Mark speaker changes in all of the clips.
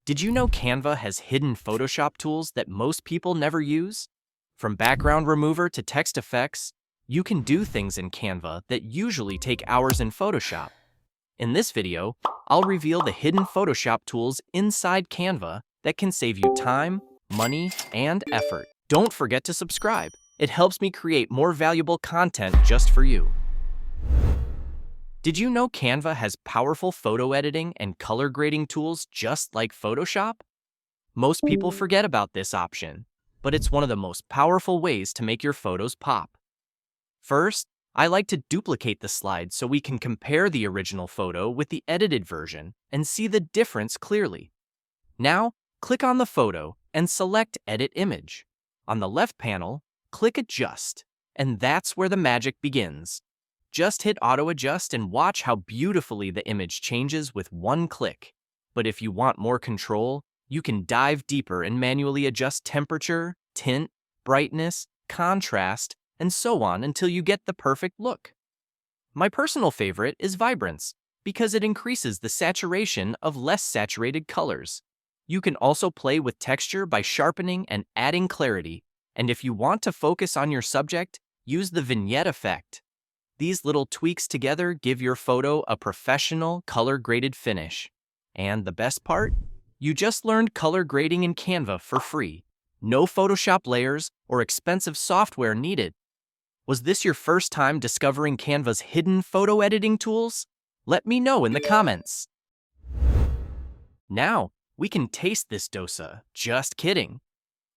Speaker 1: Did you know Canva has hidden Photoshop tools that most people never use? From background remover to text effects, you can do things in Canva that usually take hours in Photoshop. In this video, I'll reveal the hidden Photoshop tools inside Canva that can save you time, money, and effort. Don't forget to subscribe. It helps me create more valuable content just for you. Did you know Canva has powerful photo editing and color grading tools just like Photoshop? Most people forget about this option, but it's one of the most powerful ways to make your photos pop. First, I like to duplicate the slide so we can compare the original photo with the edited version and see the difference clearly. Now, click on the photo and select Edit Image. On the left panel, click Adjust, and that's where the magic begins. Just hit Auto Adjust and watch how beautifully the image changes with one click. But if you want more control, you can dive deeper and manually adjust temperature, tint, brightness, contrast, and so on until you get the perfect look. My personal favorite is Vibrance because it increases the saturation of less saturated colors. You can also play with texture by sharpening and adding clarity, and if you want to focus on your subject, use the vignette effect. These little tweaks together give your photo a professional, color-graded finish. And the best part? You just learned color grading in Canva for free. No Photoshop layers or expensive software needed. Was this your first time discovering Canva's hidden photo editing tools? Let me know in the comments. Now, we can taste this dosa. Just kidding.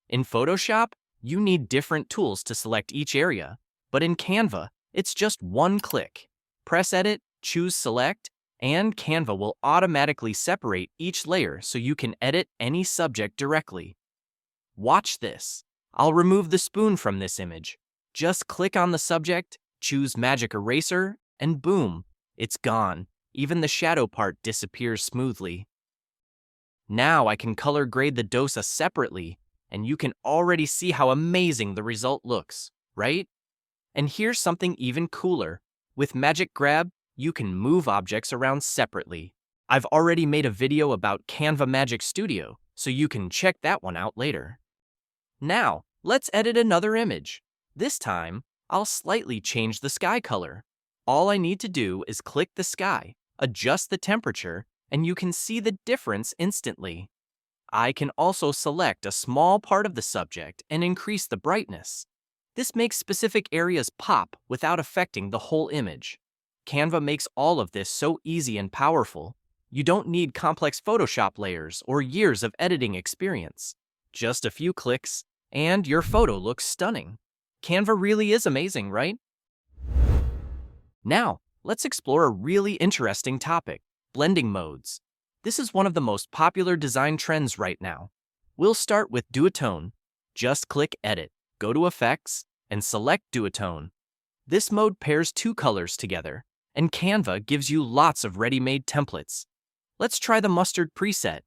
Speaker 1: In Photoshop, you need different tools to select each area, but in Canva, it's just one click. Press Edit, choose Select, and Canva will automatically separate each layer so you can edit any subject directly. Watch this. I'll remove the spoon from this image. Just click on the subject, choose Magic Eraser, and boom, it's gone. Even the shadow part disappears smoothly. Now I can color grade the dosa separately, and you can already see how amazing the result looks, right? And here's something even cooler. With Magic Grab, you can move objects around separately. I've already made a video about Canva Magic Studio, so you can check that one out later. Now, let's edit another image. This time, I'll slightly change the sky color. All I need to do is click the sky, adjust the temperature, and you can see the difference instantly. I can also select a small part of the subject and increase the brightness. This makes specific areas pop without affecting the whole image. Canva makes all of this so easy and powerful. You don't need complex Photoshop layers or years of editing experience. Just a few clicks, and your photo looks stunning. Canva really is amazing, right? Now, let's explore a really interesting topic, blending modes. This is one of the most popular design trends right now. We'll start with duotone. Just click Edit. Go to Effects, and select Duotone. This mode pairs two colors together, and Canva gives you lots of ready-made templates. Let's try the mustard preset.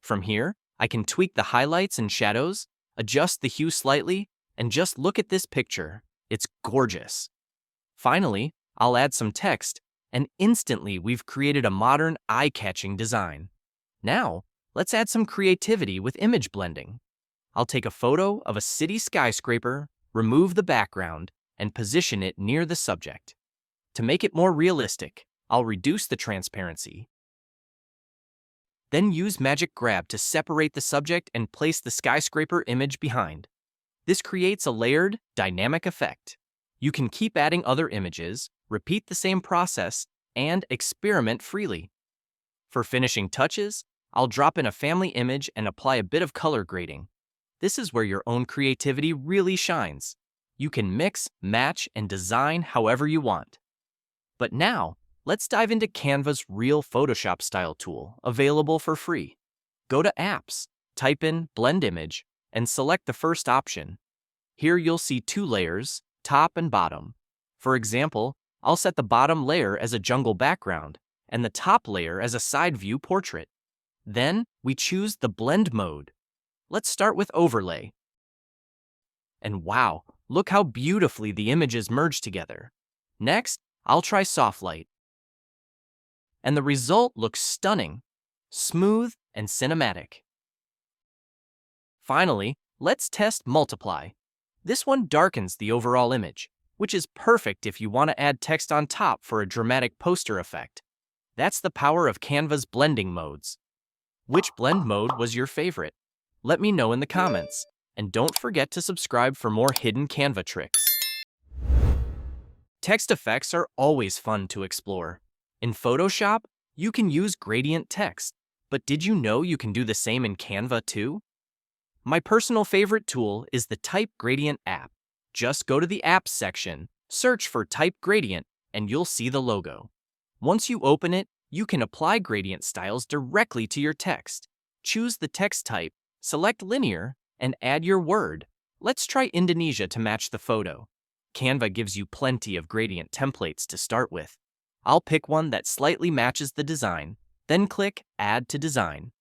Speaker 1: From here, I can tweak the highlights and shadows, adjust the hue slightly, and just look at this picture. It's gorgeous. Finally, I'll add some text, and instantly we've created a modern, eye-catching design. Now, let's add some creativity with image blending. I'll take a photo of a city skyscraper, remove the background, and position it near the subject. To make it more realistic, I'll reduce the transparency. Then use Magic Grab to separate the subject and place the skyscraper image behind. This creates a layered, dynamic effect. You can keep adding other images, repeat the same process, and experiment freely. For finishing touches, I'll drop in a family image and apply a bit of color grading. This is where your own creativity really shines. You can mix, match, and design however you want. But now, let's dive into Canva's real Photoshop style tool, available for free. Go to Apps, type in Blend Image, and select the first option. Here you'll see two layers, top and bottom. For example, I'll set the bottom layer as a jungle background, and the top layer as a side view portrait. Then, we choose the Blend mode. Let's start with Overlay. And wow, look how beautifully the images merge together. Next, I'll try Soft Light. And the result looks stunning, smooth, and cinematic. Finally, let's test multiply. This one darkens the overall image, which is perfect if you want to add text on top for a dramatic poster effect. That's the power of Canva's blending modes. Which blend mode was your favorite? Let me know in the comments. And don't forget to subscribe for more hidden Canva tricks. Text effects are always fun to explore. In Photoshop, you can use gradient text. But did you know you can do the same in Canva too? My personal favorite tool is the Type Gradient app. Just go to the Apps section, search for Type Gradient, and you'll see the logo. Once you open it, you can apply gradient styles directly to your text. Choose the text type, select linear, and add your word. Let's try Indonesia to match the photo. Canva gives you plenty of gradient templates to start with. I'll pick one that slightly matches the design, then click Add to Design.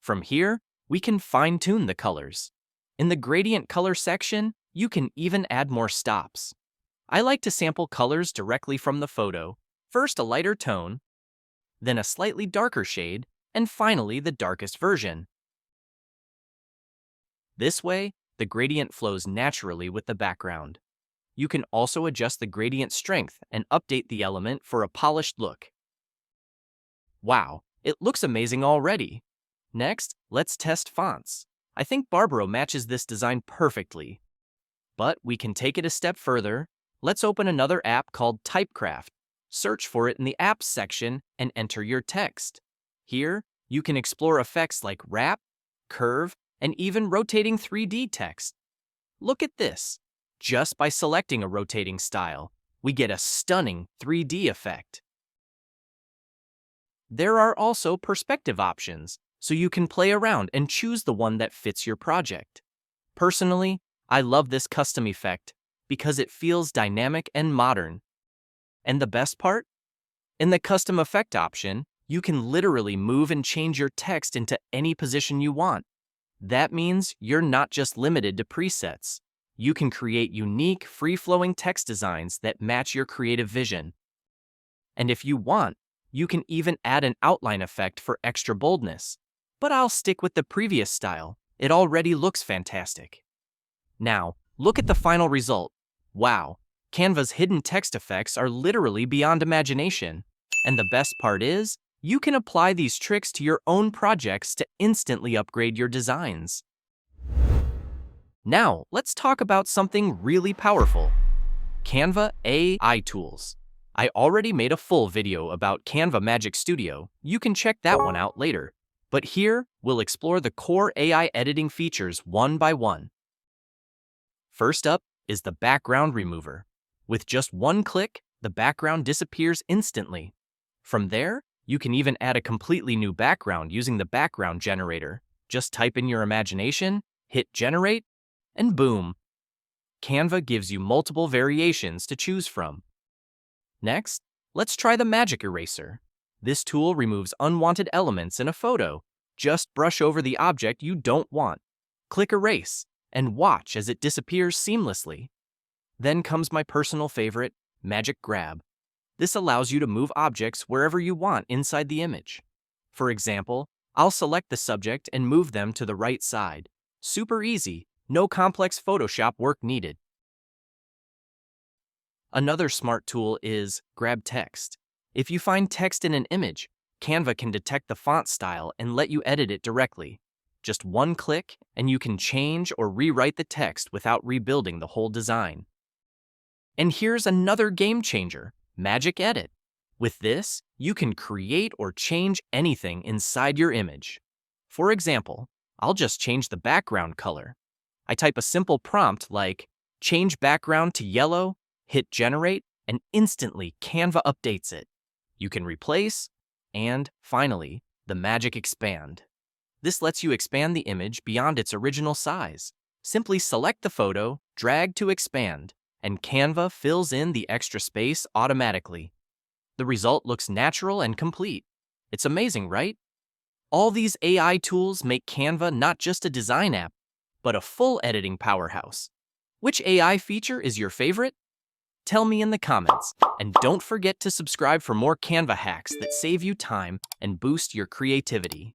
Speaker 1: From here, we can fine-tune the colors. In the gradient color section, you can even add more stops. I like to sample colors directly from the photo, first a lighter tone, then a slightly darker shade, and finally the darkest version. This way, the gradient flows naturally with the background. You can also adjust the gradient strength and update the element for a polished look. Wow, it looks amazing already! Next, let's test fonts. I think Barbaro matches this design perfectly. But we can take it a step further. Let's open another app called Typecraft. Search for it in the Apps section and enter your text. Here, you can explore effects like wrap, curve, and even rotating 3D text. Look at this. Just by selecting a rotating style, we get a stunning 3D effect. There are also perspective options, so you can play around and choose the one that fits your project. Personally, I love this custom effect because it feels dynamic and modern. And the best part? In the custom effect option, you can literally move and change your text into any position you want. That means you're not just limited to presets. You can create unique, free-flowing text designs that match your creative vision. And if you want, you can even add an outline effect for extra boldness. But I'll stick with the previous style. It already looks fantastic. Now, look at the final result. Wow, Canva's hidden text effects are literally beyond imagination. And the best part is, you can apply these tricks to your own projects to instantly upgrade your designs. Now, let's talk about something really powerful. Canva AI tools. I already made a full video about Canva Magic Studio. You can check that one out later. But here, we'll explore the core AI editing features one by one. First up is the background remover. With just one click, the background disappears instantly. From there, you can even add a completely new background using the background generator. Just type in your imagination, hit generate, and boom! Canva gives you multiple variations to choose from. Next, let's try the magic eraser. This tool removes unwanted elements in a photo. Just brush over the object you don't want. Click erase, and watch as it disappears seamlessly. Then comes my personal favorite, Magic Grab. This allows you to move objects wherever you want inside the image. For example, I'll select the subject and move them to the right side. Super easy, no complex Photoshop work needed. Another smart tool is Grab Text. If you find text in an image, Canva can detect the font style and let you edit it directly. Just one click, and you can change or rewrite the text without rebuilding the whole design. And here's another game changer, Magic Edit. With this, you can create or change anything inside your image. For example, I'll just change the background color. I type a simple prompt like, change background to yellow, hit generate, and instantly Canva updates it. You can replace, and finally, the magic expand. This lets you expand the image beyond its original size. Simply select the photo, drag to expand, and Canva fills in the extra space automatically. The result looks natural and complete. It's amazing, right? All these AI tools make Canva not just a design app, but a full editing powerhouse. Which AI feature is your favorite? Tell me in the comments, and don't forget to subscribe for more Canva hacks that save you time and boost your creativity.